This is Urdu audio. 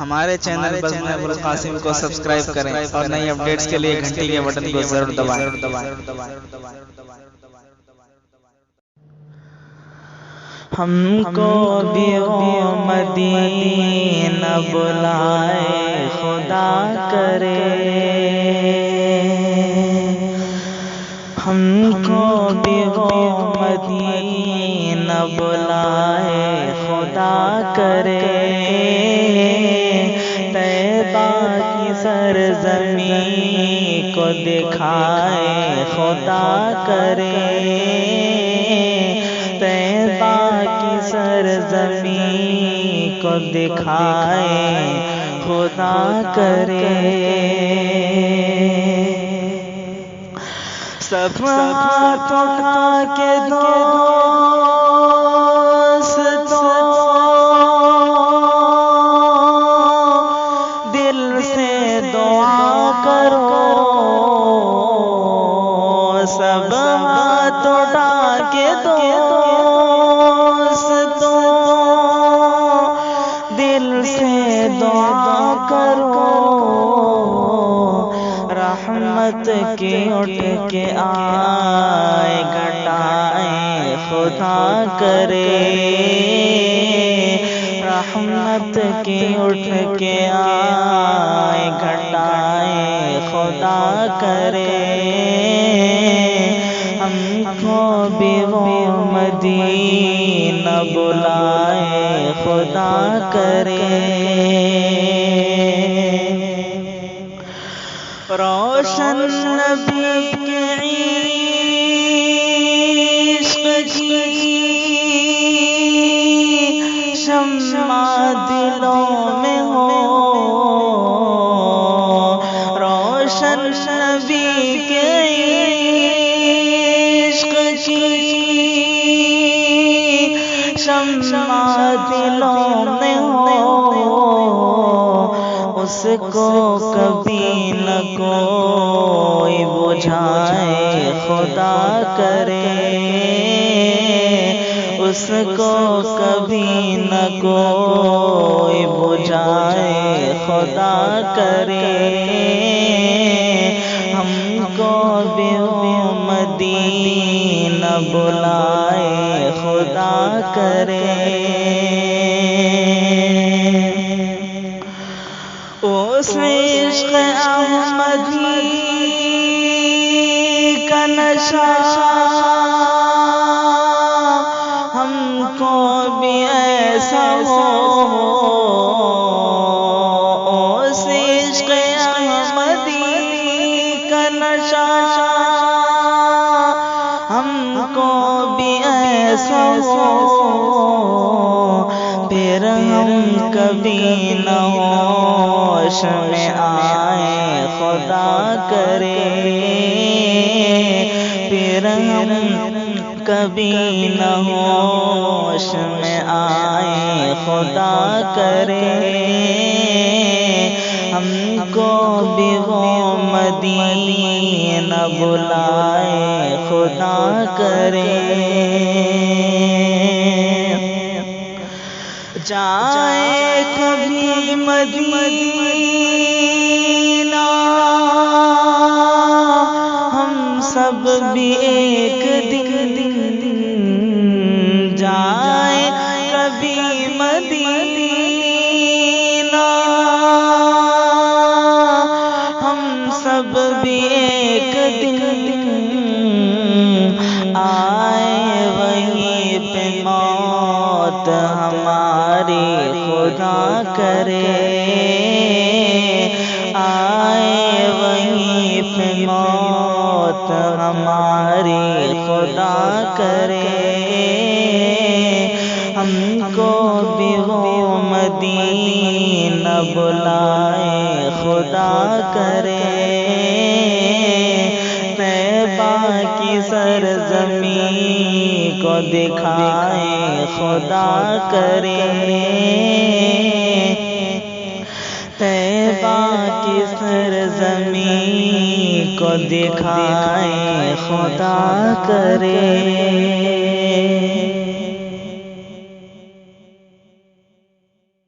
ہمارے چینل بزم ابوالقاسم کو سبسکرائب کریں اور نئی اپڈیٹس کے لیے گھنٹی کے بٹن کو ضرور دبائیں۔ ہم کو بھی وہ مدینہ بلائے خدا کرے، ہم کو بھی وہ مدینہ بلائے خدا کرے، طیبہ کی سرزمین کو دکھائے خدا کرے، طیبہ کی سرزمین کو دکھائے خدا کرے۔ سب ہاتھ اٹھا کے دوستوں دل سے دعا کرو، سب ہاتھ اٹھا کے دوستوں دل سے دعا کرو، رحمت کی اٹھ کے آئے گھٹائے خدا کرے، رحمت کی اٹھ کے آئے گھٹائے خدا کرے، ہم کو بھی وہ مدینہ بلائے خدا کرے۔ روشن نبی کے عشق کی شمع دلوں میں ہو، روشن نبی کے عشق کی شمع دلوں میں ہو، اس کو کبھی نہ کوئی بجھائے خدا کرے، اس کو کبھی نہ کوئی بجھائے خدا کرے، ہم کو بھی وہ مدینہ بلائے خدا کرے۔ اس عشق احمدی کا نشہ ہم کو بھی ایسا ہو، اس عشق احمدی کا نشہ ہم کو بھی ایسا ہو، پھر ہم کبھی نہ ہوش میں آئے خدا کرے، پھر ہم کبھی نہ ہوش میں آئے خدا کرے، ہم کو بھی وہ مدینہ بلائے خدا کرے۔ جائے کبھی مدینہ ہم سب بھی ایک دن، جائے کبھی مدینہ ہم سب بھی ایک دن، آئے وہیں پہ موت ہماری خدا کرے، آئے وہیں پہ موت ہماری خدا کرے، ہم کو بھی وہ مدینہ بلائے خدا کرے، طیبہ کی سرزمین کو دکھائے خدا کرے، طیبہ کی سرزمین کو دکھائے خدا کرے۔